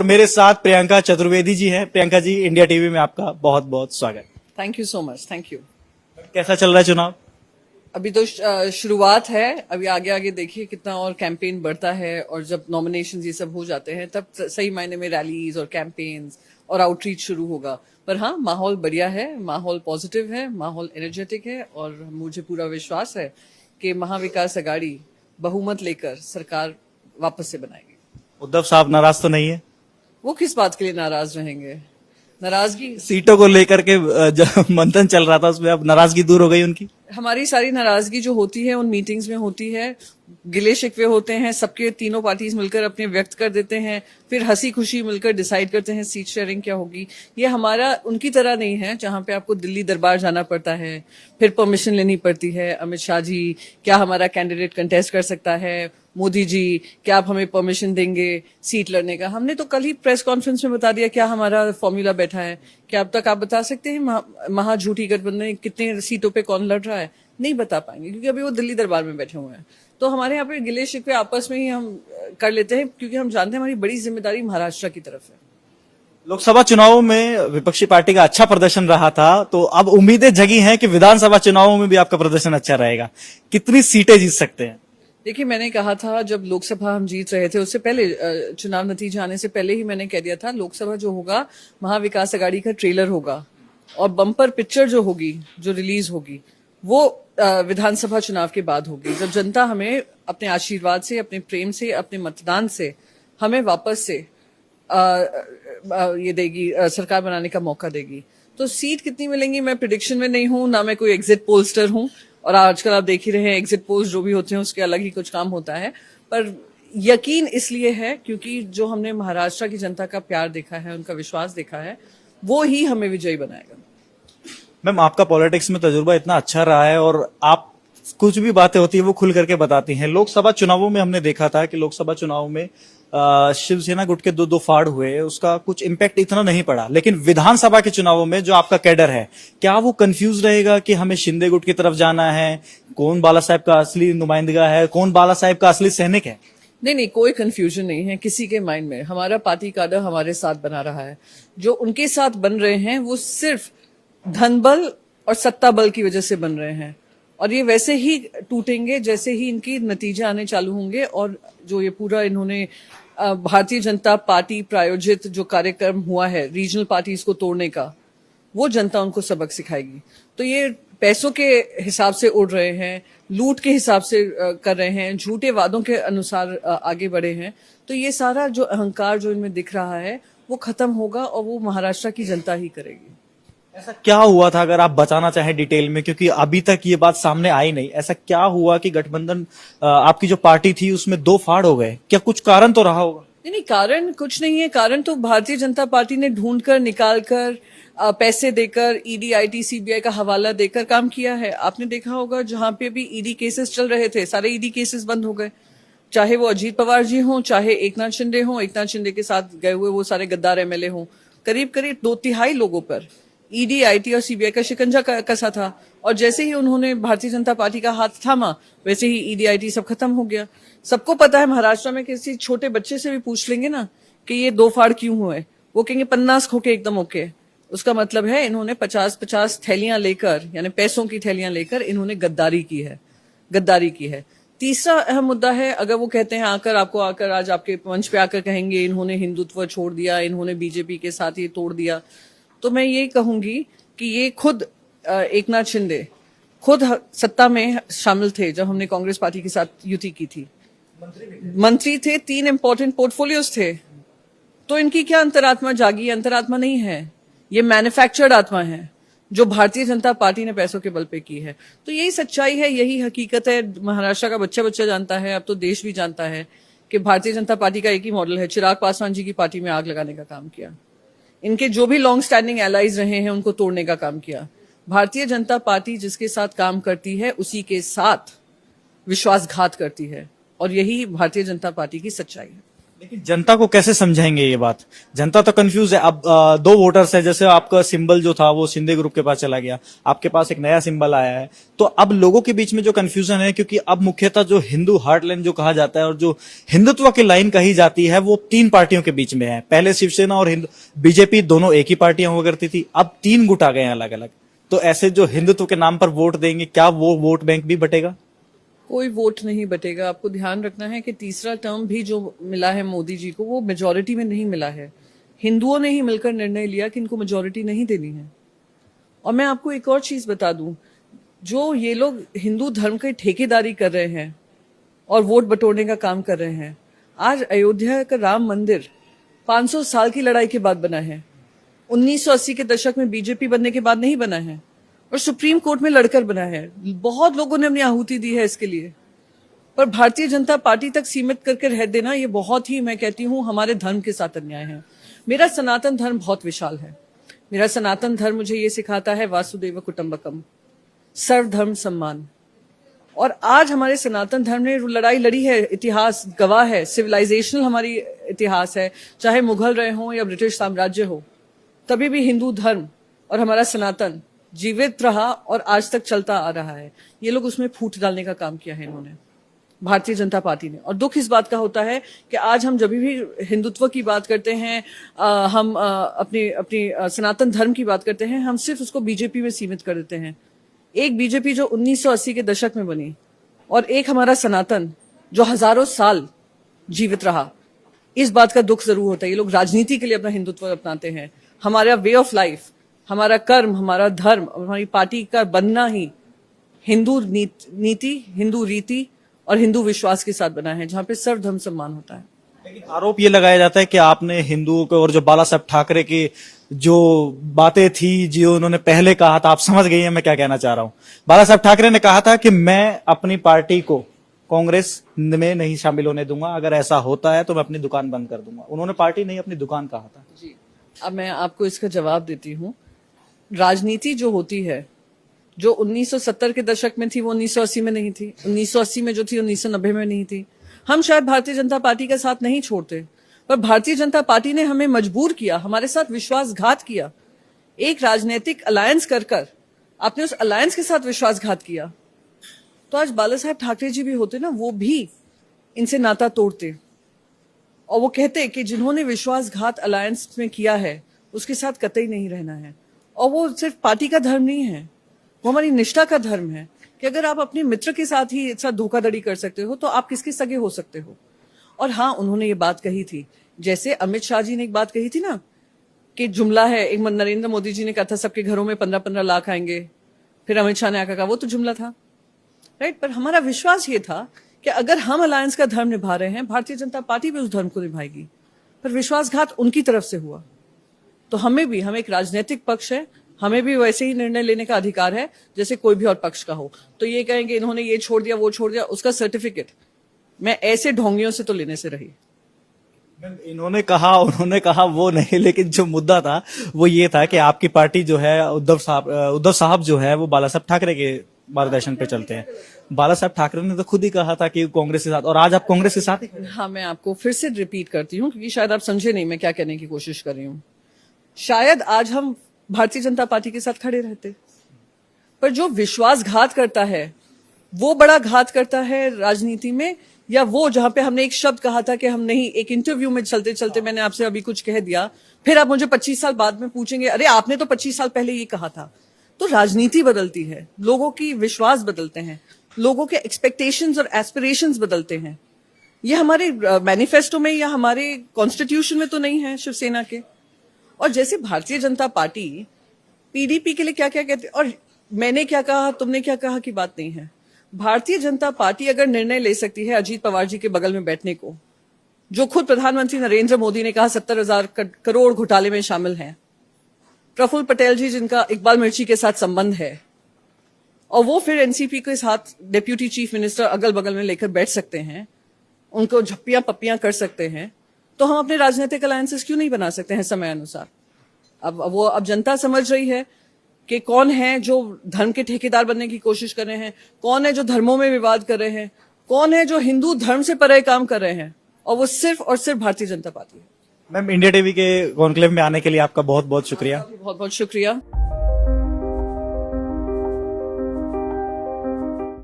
मेरे साथ प्रियंका चतुर्वेदी जी हैं। प्रियंका जी, इंडिया टीवी में आपका बहुत बहुत स्वागत। Thank you so much, thank you. कैसा चल रहा है चुनाव? अभी तो शुरुआत है, अभी आगे आगे देखिए कितना और कैंपेन बढ़ता है, और जब नॉमिनेशन ये सब हो जाते हैं तब सही मायने में रैलीज और कैंपेन्स और आउटरीच शुरू होगा। पर हाँ, माहौल बढ़िया है, माहौल पॉजिटिव है, माहौल एनर्जेटिक है, और मुझे पूरा विश्वास है कि महाविकास अघाड़ी बहुमत लेकर सरकार वापस से बनाएगी। उद्धव साहब नाराज तो नहीं है? वो किस बात के लिए नाराज रहेंगे? नाराजगी सीटों को लेकर के जब मंथन चल रहा था उसमें अब नाराजगी दूर हो गई उनकी? हमारी सारी नाराजगी जो होती है उन मीटिंग्स में होती है, गिले शिकवे होते हैं, सबके तीनों पार्टीज मिलकर अपने व्यक्त कर देते हैं, फिर हंसी खुशी मिलकर डिसाइड करते हैं सीट शेयरिंग क्या होगी। ये हमारा उनकी तरह नहीं है जहां पे आपको दिल्ली दरबार जाना पड़ता है, फिर परमिशन लेनी पड़ती है। अमित शाह जी, क्या हमारा कैंडिडेट कंटेस्ट कर सकता है? मोदी जी, क्या आप हमें परमिशन देंगे सीट लड़ने का? हमने तो कल ही प्रेस कॉन्फ्रेंस में बता दिया क्या हमारा फॉर्मूला बैठा है। क्या अब तक आप बता सकते हैं महा झूठी गठबंधन कितने सीटों पे कौन लड़ रहा है? नहीं बता पाएंगे, क्योंकि अभी वो दिल्ली दरबार में बैठे हुए हैं। तो हमारे यहाँ पे गिले शिकवे आपस में ही हम कर लेते हैं, क्योंकि हम जानते हैं हमारी बड़ी जिम्मेदारी महाराष्ट्र की तरफ है। लोकसभा चुनावों में विपक्षी पार्टी का अच्छा प्रदर्शन रहा था, तो अब उम्मीदें जगी हैं कि विधानसभा चुनावों में भी आपका प्रदर्शन अच्छा रहेगा। कितनी सीटें जीत सकते हैं? देखिए, मैंने कहा था जब लोकसभा हम जीत रहे थे, उससे पहले चुनाव नतीजे आने से पहले ही मैंने कह दिया था लोकसभा जो होगा महाविकास अघाड़ी का ट्रेलर होगा, और बम्पर पिक्चर जो होगी, जो रिलीज होगी, वो विधानसभा चुनाव के बाद होगी, जब जनता हमें अपने आशीर्वाद से, अपने प्रेम से, अपने मतदान से हमें वापस से ये देगी, सरकार बनाने का मौका देगी। तो सीट कितनी मिलेंगी मैं प्रिडिक्शन में नहीं हूं, ना मैं कोई एग्जिट पोलस्टर हूं, और आजकल आप देख ही रहे हैं एग्जिट पोल्स जो भी होते हैं उसके अलग ही कुछ काम होता है। पर यकीन इसलिए है क्योंकि जो हमने महाराष्ट्र की जनता का प्यार देखा है, उनका विश्वास देखा है, वो ही हमें विजयी बनाएगा। मैम, आपका पॉलिटिक्स में तजुर्बा इतना अच्छा रहा है और आप कुछ भी बातें होती है वो खुल करके बताती हैं। लोकसभा चुनावों में हमने देखा था कि लोकसभा चुनाव में शिवसेना गुट के दो फाड़ हुए, उसका कुछ इम्पैक्ट इतना नहीं पड़ा। लेकिन विधानसभा के चुनावों में जो आपका कैडर है, क्या वो कंफ्यूज रहेगा कि हमें शिंदे गुट की तरफ जाना है? कौन बाला साहेब का असली नुमाइंदगा है, कौन बाला साहेब का असली सैनिक है? नहीं, कोई कंफ्यूजन नहीं है किसी के माइंड में। हमारा पार्टी काडर हमारे साथ बना रहा है। जो उनके साथ बन रहे हैं वो सिर्फ धन बल और सत्ता बल की वजह से बन रहे हैं, और ये वैसे ही टूटेंगे जैसे ही इनकी नतीजे आने चालू होंगे। और जो ये पूरा इन्होंने भारतीय जनता पार्टी प्रायोजित जो कार्यक्रम हुआ है रीजनल पार्टीज को तोड़ने का, वो जनता उनको सबक सिखाएगी। तो ये पैसों के हिसाब से उड़ रहे हैं, लूट के हिसाब से कर रहे हैं, झूठे वादों के अनुसार आगे बढ़े हैं। तो ये सारा जो अहंकार जो इनमें दिख रहा है वो खत्म होगा, और वो महाराष्ट्र की जनता ही करेगी। ऐसा क्या हुआ था, अगर आप बताना चाहें डिटेल में, क्योंकि अभी तक ये बात सामने आई नहीं। ऐसा क्या हुआ कि गठबंधन आपकी जो पार्टी थी उसमें दो फाड़ हो गए? क्या कुछ कारण तो रहा होगा? नहीं, कारण कुछ नहीं है। कारण तो भारतीय जनता पार्टी ने ढूंढ कर, निकाल कर, पैसे देकर, ईडी, आईटी, सीबीआई का हवाला देकर काम किया है। आपने देखा होगा जहां पे भी ईडी केसेस चल रहे थे, सारे ईडी केसेस बंद हो गए। चाहे वो अजीत पवार जी हों, चाहे एकनाथ शिंदे हों, एकनाथ शिंदे के साथ गए हुए वो सारे गद्दार एमएलए हों, करीब करीब 2/3 लोगों पर ईडी, आईटी और सीबीआई का शिकंजा कसा था। और जैसे ही उन्होंने भारतीय जनता पार्टी का हाथ थामा, वैसे ही ईडी, आईटी सब खत्म हो गया। सबको पता है, महाराष्ट्र में किसी छोटे बच्चे से भी पूछ लेंगे ना कि ये दो फाड़ क्यों हुए, वो कहेंगे 50 खोके एकदम ओके। उसका मतलब है इन्होंने 50-50 थैलियां लेकर, यानी पैसों की थैलियां लेकर इन्होंने गद्दारी की है। तीसरा अहम मुद्दा है, अगर वो कहते हैं आकर आज आपके मंच पे आकर कहेंगे इन्होंने हिंदुत्व छोड़ दिया, इन्होंने बीजेपी के साथ ये तोड़ दिया, तो मैं ये कहूंगी कि ये खुद एकनाथ शिंदे खुद सत्ता में शामिल थे जब हमने कांग्रेस पार्टी के साथ युति की थी। मंत्री थे, 3 इंपॉर्टेंट पोर्टफोलियोज थे। तो इनकी क्या अंतरात्मा जागी? अंतरात्मा नहीं है, ये मैन्युफैक्चर्ड आत्मा है जो भारतीय जनता पार्टी ने पैसों के बल पे की है। तो यही सच्चाई है, यही हकीकत है। महाराष्ट्र का बच्चा जानता है, अब तो देश भी जानता है कि भारतीय जनता पार्टी का एक ही मॉडल है। चिराग पासवान जी की पार्टी में आग लगाने का काम किया, इनके जो भी लॉन्ग स्टैंडिंग एलाइज रहे हैं उनको तोड़ने का काम किया। भारतीय जनता पार्टी जिसके साथ काम करती है उसी के साथ विश्वासघात करती है, और यही भारतीय जनता पार्टी की सच्चाई है। लेकिन जनता को कैसे समझाएंगे ये बात? जनता तो कंफ्यूज है। अब दो वोटर्स है, जैसे आपका सिंबल जो था वो शिंदे ग्रुप के पास चला गया, आपके पास एक नया सिंबल आया है, तो अब लोगों के बीच में जो कंफ्यूजन है, क्योंकि अब मुख्यतः जो हिंदू हार्टलैंड जो कहा जाता है और जो हिंदुत्व की लाइन कही जाती है वो तीन पार्टियों के बीच में है। पहले शिवसेना और बीजेपी दोनों एक ही पार्टियां हुआ करती थी, अब तीन गुट आ गए हैं अलग अलग। तो ऐसे जो हिंदुत्व के नाम पर वोट देंगे, क्या वो वोट बैंक भी बटेगा? कोई वोट नहीं बटेगा। आपको ध्यान रखना है कि तीसरा टर्म भी जो मिला है मोदी जी को वो मेजोरिटी में नहीं मिला है। हिंदुओं ने ही मिलकर निर्णय लिया कि इनको मेजोरिटी नहीं देनी है। और मैं आपको एक और चीज बता दूं, जो ये लोग हिंदू धर्म की ठेकेदारी कर रहे हैं और वोट बटोरने का काम कर रहे हैं, आज अयोध्या का राम मंदिर 500 साल की लड़ाई के बाद बना है। 1980 के दशक में बीजेपी बनने के बाद नहीं बना है, और सुप्रीम कोर्ट में लड़कर बना है। बहुत लोगों ने अपनी आहुति दी है इसके लिए, पर भारतीय जनता पार्टी तक सीमित करके रह देना ये बहुत ही, मैं कहती हूँ, हमारे धर्म के साथ अन्याय है। मेरा सनातन धर्म बहुत विशाल है। मेरा सनातन धर्म मुझे ये सिखाता है वासुदेव कुटुंबकम, सर्वधर्म सम्मान। और आज हमारे सनातन धर्म ने लड़ाई लड़ी है, इतिहास गवाह है, सिविलाइजेशनल हमारी इतिहास है, चाहे मुगल रहे हों या ब्रिटिश साम्राज्य हो, तभी भी हिंदू धर्म और हमारा सनातन जीवित रहा और आज तक चलता आ रहा है। ये लोग उसमें फूट डालने का काम किया है इन्होंने, भारतीय जनता पार्टी ने। और दुख इस बात का होता है कि आज हम जब भी हिंदुत्व की बात करते हैं, हम अपनी सनातन धर्म की बात करते हैं, हम सिर्फ उसको बीजेपी में सीमित कर देते हैं। एक बीजेपी जो 1980 के दशक में बनी, और एक हमारा सनातन जो हजारों साल जीवित रहा। इस बात का दुख जरूर होता है। ये लोग राजनीति के लिए अपना हिंदुत्व अपनाते हैं। हमारा वे ऑफ लाइफ, हमारा कर्म, हमारा धर्म, हमारी पार्टी का बनना ही हिंदू नीति, हिंदू रीति और हिंदू विश्वास के साथ बना है, जहां पे सर्वधर्म सम्मान होता है। लेकिन आरोप ये लगाया जाता है कि आपने हिंदुओं को, और जो बाला साहब ठाकरे की जो बातें थी, जो उन्होंने पहले कहा था, आप समझ गई हैं मैं क्या कहना चाह रहा हूं। बाला साहब ठाकरे ने कहा था कि मैं अपनी पार्टी को कांग्रेस में नहीं शामिल होने दूंगा, अगर ऐसा होता है तो मैं अपनी दुकान बंद कर दूंगा। उन्होंने पार्टी नहीं, अपनी दुकान कहा था। जी, अब मैं आपको इसका जवाब देती हूँ। राजनीति जो होती है, जो 1970 के दशक में थी वो 1980 में नहीं थी, 1980 में जो थी 1990 में नहीं थी। हम शायद भारतीय जनता पार्टी का साथ नहीं छोड़ते, पर भारतीय जनता पार्टी ने हमें मजबूर किया, हमारे साथ विश्वासघात किया। एक राजनीतिक अलायंस कर आपने उस अलायंस के साथ विश्वासघात किया। तो आज बाला साहेब ठाकरे जी भी होते ना, वो भी इनसे नाता तोड़ते और वो कहते कि जिन्होंने विश्वासघात अलायंस में किया है उसके साथ कतई नहीं रहना है। और वो सिर्फ पार्टी का धर्म नहीं है, वो हमारी निष्ठा का धर्म है कि अगर आप अपने मित्र के साथ ही एक साथ धोखाधड़ी कर सकते हो तो आप किसके सगे हो सकते हो। और हाँ, उन्होंने ये बात कही थी, जैसे अमित शाह जी ने एक बात कही थी ना, कि जुमला है, एक नरेंद्र मोदी जी ने कहा था सबके घरों में 15-15 लाख आएंगे, फिर अमित शाह ने आकर कहा वो तो जुमला था, राइट। पर हमारा विश्वास ये था कि अगर हम अलायंस का धर्म निभा रहे हैं, भारतीय जनता पार्टी भी उस धर्म को निभाएगी। पर विश्वासघात उनकी तरफ से हुआ, तो हम एक राजनीतिक पक्ष है, हमें भी वैसे ही निर्णय लेने का अधिकार है जैसे कोई भी और पक्ष का हो। तो ये कहेंगे इन्होंने ये छोड़ दिया, वो छोड़ दिया, उसका सर्टिफिकेट मैं ऐसे ढोंगियों से तो लेने से रही। उन्होंने कहा वो नहीं, लेकिन जो मुद्दा था वो ये था कि आपकी पार्टी जो है, उद्धव साहब जो है वो बाला साहब ठाकरे के मार्गदर्शन पे चलते हैं। बाला साहब ठाकरे ने तो खुद ही कहा था कि कांग्रेस के साथ, और आज आप कांग्रेस के साथ ही। हाँ, मैं आपको फिर से रिपीट करती हूँ क्योंकि शायद आप समझे नहीं मैं क्या कहने की कोशिश कर रही हूँ। शायद आज हम भारतीय जनता पार्टी के साथ खड़े रहते, पर जो विश्वासघात करता है वो बड़ा घात करता है राजनीति में, या वो जहां पे हमने एक शब्द कहा था कि हम नहीं, एक इंटरव्यू में चलते चलते मैंने आपसे अभी कुछ कह दिया, फिर आप मुझे 25 साल बाद में पूछेंगे अरे आपने तो 25 साल पहले ये कहा था। तो राजनीति बदलती है, लोगों की विश्वास बदलते हैं, लोगों के एक्सपेक्टेशंस और एस्पिरेशंस बदलते हैं। ये हमारे मैनिफेस्टो में या हमारे कॉन्स्टिट्यूशन में तो नहीं है शिवसेना के। और जैसे भारतीय जनता पार्टी पीडीपी के लिए क्या क्या कहते, और मैंने क्या कहा तुमने क्या कहा की बात नहीं है। भारतीय जनता पार्टी अगर निर्णय ले सकती है अजीत पवार जी के बगल में बैठने को, जो खुद प्रधानमंत्री नरेंद्र मोदी ने कहा 70,000 करोड़ घोटाले में शामिल हैं, प्रफुल्ल पटेल जी जिनका इकबाल मिर्ची के साथ संबंध है, और वो फिर एनसीपी के साथ डिप्यूटी चीफ मिनिस्टर अगल बगल में लेकर बैठ सकते हैं, उनको झप्पियां पप्पियां कर सकते हैं, तो हम अपने राजनीतिक अलायंसेस क्यों नहीं बना सकते हैं समय अनुसार। अब जनता समझ रही है कि कौन है जो धर्म के ठेकेदार बनने की कोशिश कर रहे हैं, कौन है जो धर्मों में विवाद कर रहे हैं, कौन है जो हिंदू धर्म से परे काम कर रहे हैं, और वो सिर्फ और सिर्फ भारतीय जनता पार्टी है। मैम, इंडिया टीवी के कॉन्क्लेव में आने के लिए आपका बहुत बहुत शुक्रिया। बहुत बहुत शुक्रिया।